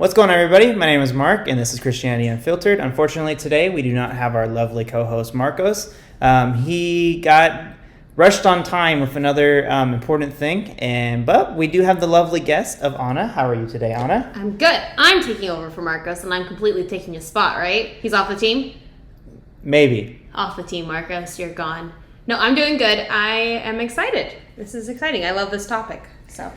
What's going on, everybody? My name is Mark, and this is Christianity Unfiltered. Unfortunately, today we do not have our lovely co-host, Marcos. He got rushed on time with another important thing, but we do have the lovely guest of Anna. How are you today, Anna? I'm good. I'm taking over for Marcos, and I'm completely taking his spot, right? He's off the team? Maybe. Off the team, Marcos. You're gone. No, I'm doing good. I am excited. This is exciting. I love this topic. So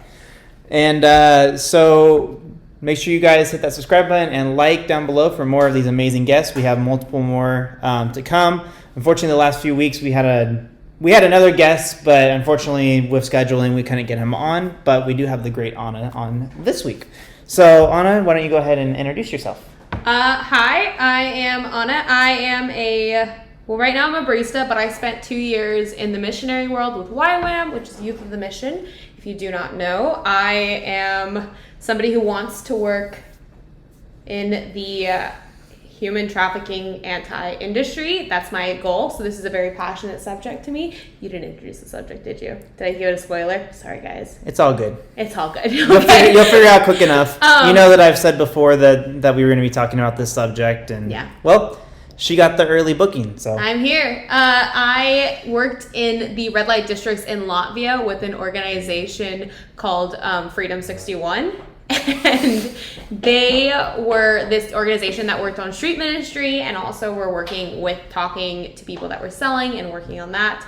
make sure you guys hit that subscribe button and like down below for more of these amazing guests. We have multiple more to come. Unfortunately, the last few weeks we had another guest, but unfortunately with scheduling we couldn't get him on. But we do have the great Anna on this week. So Anna, why don't you go ahead and introduce yourself? Hi, I am Anna. Right now I'm a barista, but I spent 2 years in the missionary world with YWAM, which is Youth of the Mission. If you do not know, I am somebody who wants to work in the human trafficking anti-industry. That's my goal. So this is a very passionate subject to me. You didn't introduce the subject, did you? Did I give it a spoiler? Sorry, guys. It's all good. It's all good. You'll figure out quick enough. You know that I've said before that we were going to be talking about this subject, and well, she got the early booking, so. I'm here. I worked in the red light districts in Latvia with an organization called Freedom 61. And they were this organization that worked on street ministry and also were working with talking to people that were selling and working on that.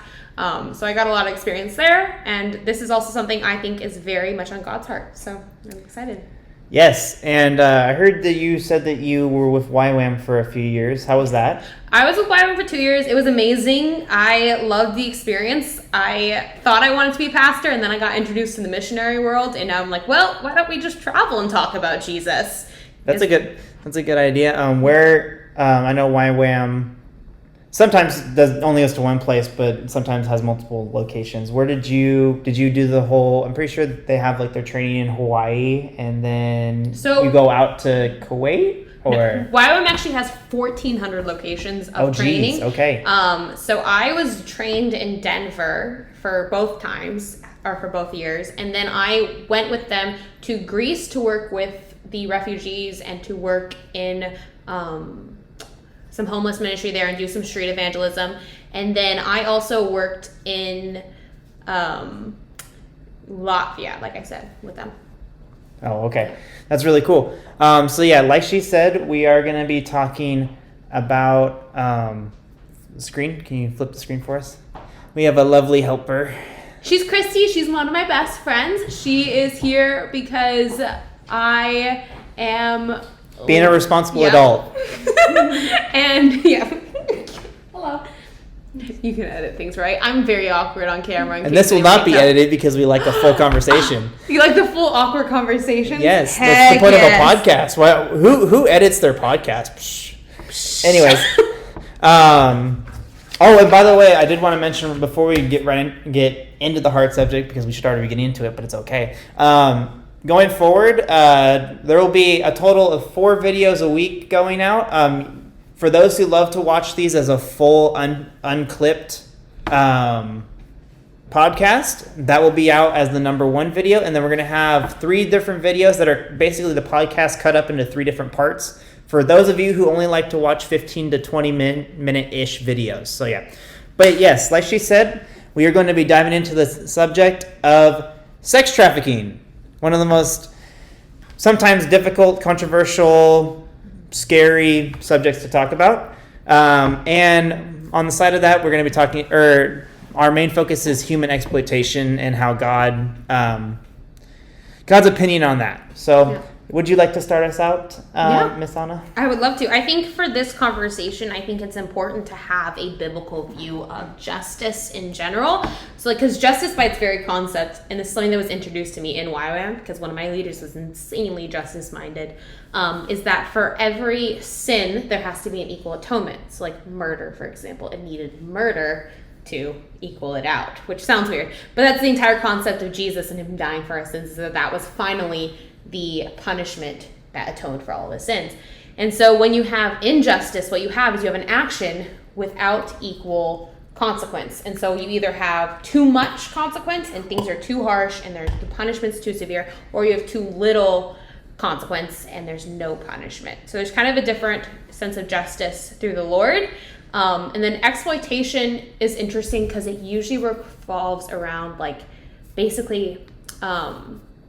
So I got a lot of experience there. And this is also something I think is very much on God's heart. So I'm excited. Yes, and I heard that you said that you were with YWAM for a few years. How was that? I was with YWAM for 2 years. It was amazing. I loved the experience. I thought I wanted to be a pastor, and then I got introduced to the missionary world, and now I'm like, well, why don't we just travel and talk about Jesus? That's a good idea. I know YWAM sometimes only goes to one place, but sometimes has multiple locations. Where did you do the whole? I'm pretty sure that they have like their training in Hawaii, and then you go out to Kuwait. Or no, YWAM actually has 1,400 locations of training. Geez. Okay. So I was trained in Denver for both times, or for both years, and then I went with them to Greece to work with the refugees and to work in some homeless ministry there and do some street evangelism. And then I also worked in Latvia, like I said, with them. Oh, okay. That's really cool. Like she said, we are going to be talking about the screen. Can you flip the screen for us? We have a lovely helper. She's Christy. She's one of my best friends. She is here because I am being a responsible adult. And hello. You can edit things, right? I'm very awkward on camera. And this will not be edited because we like a full conversation. You like the full awkward conversation? Yes, that's the point of a podcast. Well, who edits their podcast? Anyways. And by the way, I did want to mention before we get into the hard subject, because we should already be getting into it, but it's okay. Going forward, there will be a total of 4 videos a week going out. For those who love to watch these as a full unclipped podcast, that will be out as the number 1 video. And then we're going to have 3 different videos that are basically the podcast cut up into 3 different parts. For those of you who only like to watch 15 to 20 minute-ish videos. So yeah. But yes, like she said, we are going to be diving into the subject of sex trafficking. One of the most sometimes difficult, controversial, scary subjects to talk about. And on the side of that, we're going to be talking, our main focus is human exploitation and how God's opinion on that. So would you like to start us out, Miss Anna? I would love to. I think for this conversation, I think it's important to have a biblical view of justice in general. So, because justice by its very concept, and this is something that was introduced to me in YWAM, because one of my leaders was insanely justice-minded, is that for every sin, there has to be an equal atonement. So, like murder, for example, it needed murder to equal it out, which sounds weird. But that's the entire concept of Jesus and him dying for our sins, is that was finally the punishment that atoned for all of his sins. And so when you have injustice, what you have is you have an action without equal consequence. And so you either have too much consequence and things are too harsh and the punishment's too severe, or you have too little consequence and there's no punishment. So there's kind of a different sense of justice through the Lord. And then exploitation is interesting because it usually revolves around like basically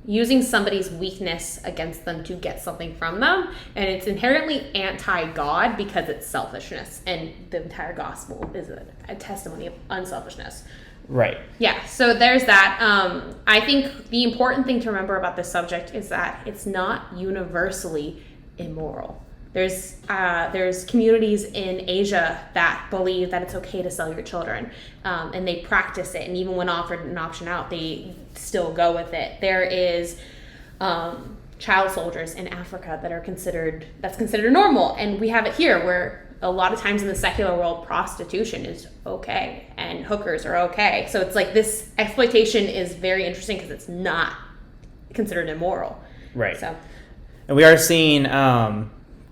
using somebody's weakness against them to get something from them. And it's inherently anti-God because it's selfishness. And the entire gospel is a testimony of unselfishness. Right. Yeah, so there's that. I think the important thing to remember about this subject is that it's not universally immoral. There's communities in Asia that believe that it's okay to sell your children, and they practice it. And even when offered an option out, they still go with it. There is child soldiers in Africa that's considered normal, and we have it here where a lot of times in the secular world, prostitution is okay and hookers are okay. So it's like this exploitation is very interesting because it's not considered immoral. Right. So, and we are seeing,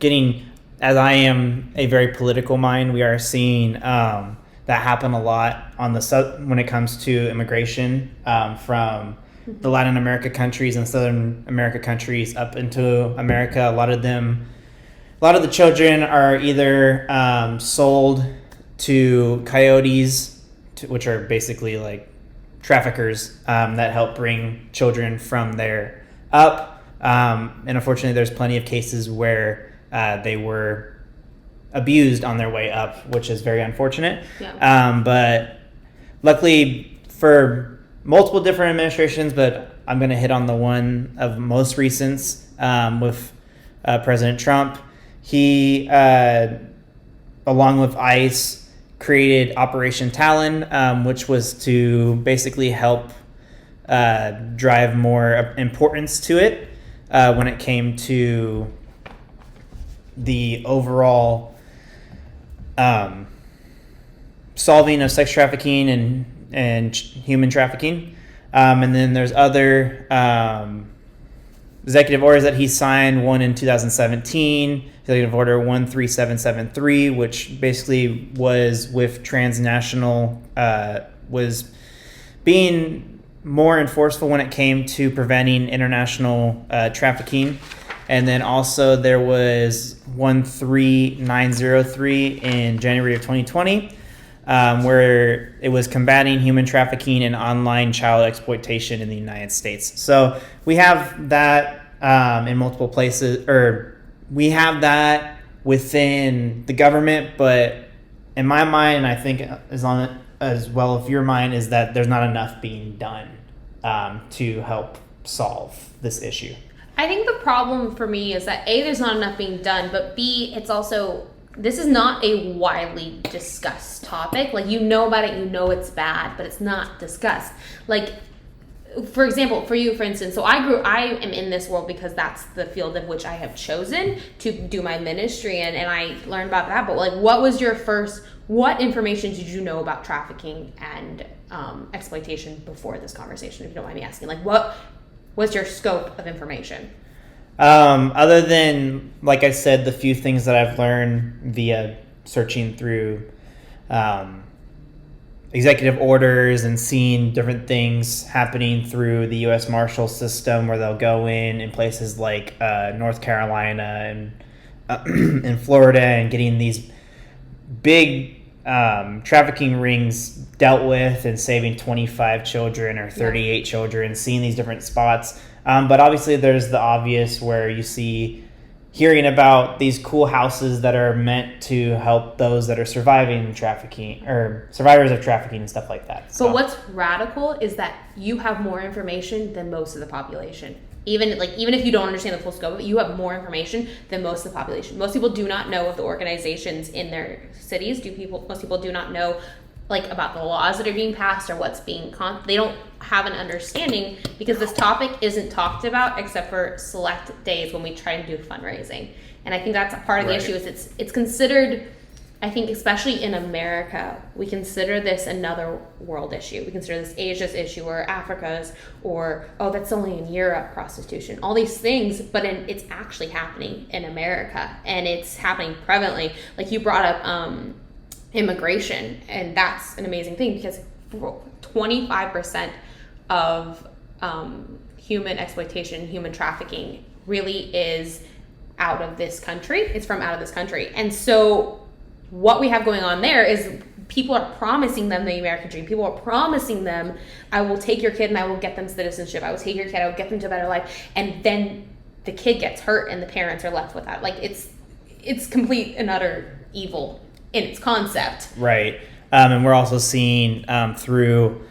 getting, as I am a very political mind, we are seeing that happen a lot on when it comes to immigration from the Latin America countries and Southern America countries up into America. A lot of the children are either sold to coyotes, which are basically like traffickers that help bring children from there up. And unfortunately, there's plenty of cases where they were abused on their way up, which is very unfortunate. Yeah. But luckily for multiple different administrations, but I'm going to hit on the one of most recent with President Trump. He, along with ICE, created Operation Talon, which was to basically help drive more importance to it when it came to the overall solving of sex trafficking and human trafficking. And then there's other executive orders that he signed, one in 2017, Executive Order 13773, which basically was with transnational, was being more enforceful when it came to preventing international trafficking. And then also there was 13903 in January of 2020, where it was combating human trafficking and online child exploitation in the United States. So we have that in multiple places, or we have that within the government, but in my mind, and I think as well as your mind, is that there's not enough being done to help solve this issue. I think the problem for me is that A, there's not enough being done, but B, it's also, this is not a widely discussed topic. Like, you know about it, you know it's bad, but it's not discussed. Like, for example, for you, for instance, so I am in this world because that's the field of which I have chosen to do my ministry in, and I learned about that. But like, what information did you know about trafficking and exploitation before this conversation, if you don't mind me asking? Like, what was your scope of information? Other than, like I said, the few things that I've learned via searching through executive orders and seeing different things happening through the U.S. Marshal system, where they'll go in places like North Carolina and Florida, and getting these big trafficking rings dealt with and saving 25 children or 38 children, seeing these different spots. But obviously there's the obvious where you see hearing about these cool houses that are meant to help those that are surviving trafficking or survivors of trafficking and stuff like that. So what's radical is that you have more information than most of the population. Even if you don't understand the full scope of it, you have more information than most of the population. Most people do not know of the organizations in their cities. Most people do not know about the laws that are being passed or what's being they don't have an understanding, because this topic isn't talked about except for select days when we try to do fundraising. And I think that's a part of the issue is it's considered, I think especially in America, we consider this another world issue. We consider this Asia's issue or Africa's, or, oh, that's only in Europe, prostitution, all these things, but it's actually happening in America, and it's happening prevalently. Like you brought up immigration, and that's an amazing thing, because 25% of human exploitation, human trafficking really is out of this country. It's from out of this country. And so what we have going on there is people are promising them the American dream. People are promising them, I will take your kid and I will get them citizenship. I will take your kid, I will get them to a better life. And then the kid gets hurt and the parents are left with that. Like, it's complete and utter evil in its concept. Right. And we're also seeing through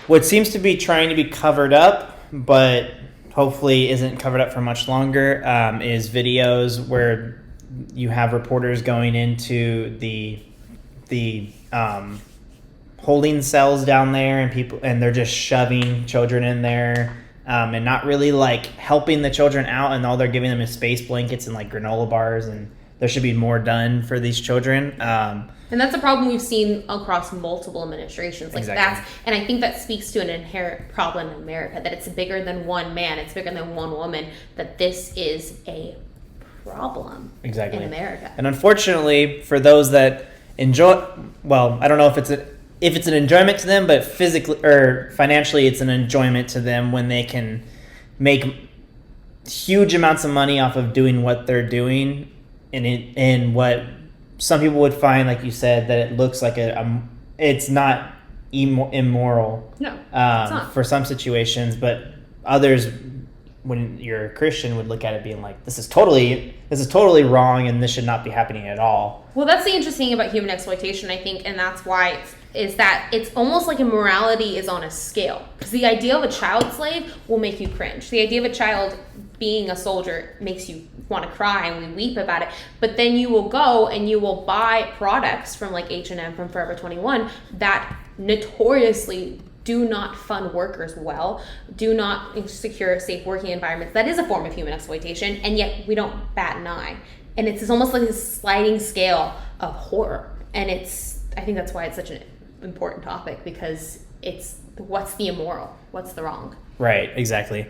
what seems to be trying to be covered up, but hopefully isn't covered up for much longer, is videos where you have reporters going into the holding cells down there, and they're just shoving children in there, and not really like helping the children out, and all they're giving them is space blankets and like granola bars, and there should be more done for these children. And that's a problem we've seen across multiple administrations. Like Exactly. and I think that speaks to an inherent problem in America, that it's bigger than one man, it's bigger than one woman, that this is a problem Exactly. in America. And unfortunately, for those that enjoy, well, I don't know if it's an enjoyment to them, but physically or financially, it's an enjoyment to them when they can make huge amounts of money off of doing what they're doing, in what some people would find, like you said, that it looks like it's not immoral. No, it's not. For some situations, but others, when you're a Christian, would look at it being like, this is totally wrong, and this should not be happening at all. Well, that's the interesting thing about human exploitation, I think, and that's why is that it's almost like immorality is on a scale. Because the idea of a child slave will make you cringe. The idea of a child being a soldier makes you want to cry, and we weep about it. But then you will go and you will buy products from like H&M, from Forever 21, that notoriously do not fund workers well, do not secure safe working environments. That is a form of human exploitation, and yet we don't bat an eye. And it's almost like this sliding scale of horror. And I think that's why it's such an important topic, because it's what's the immoral, what's the wrong. Right, exactly.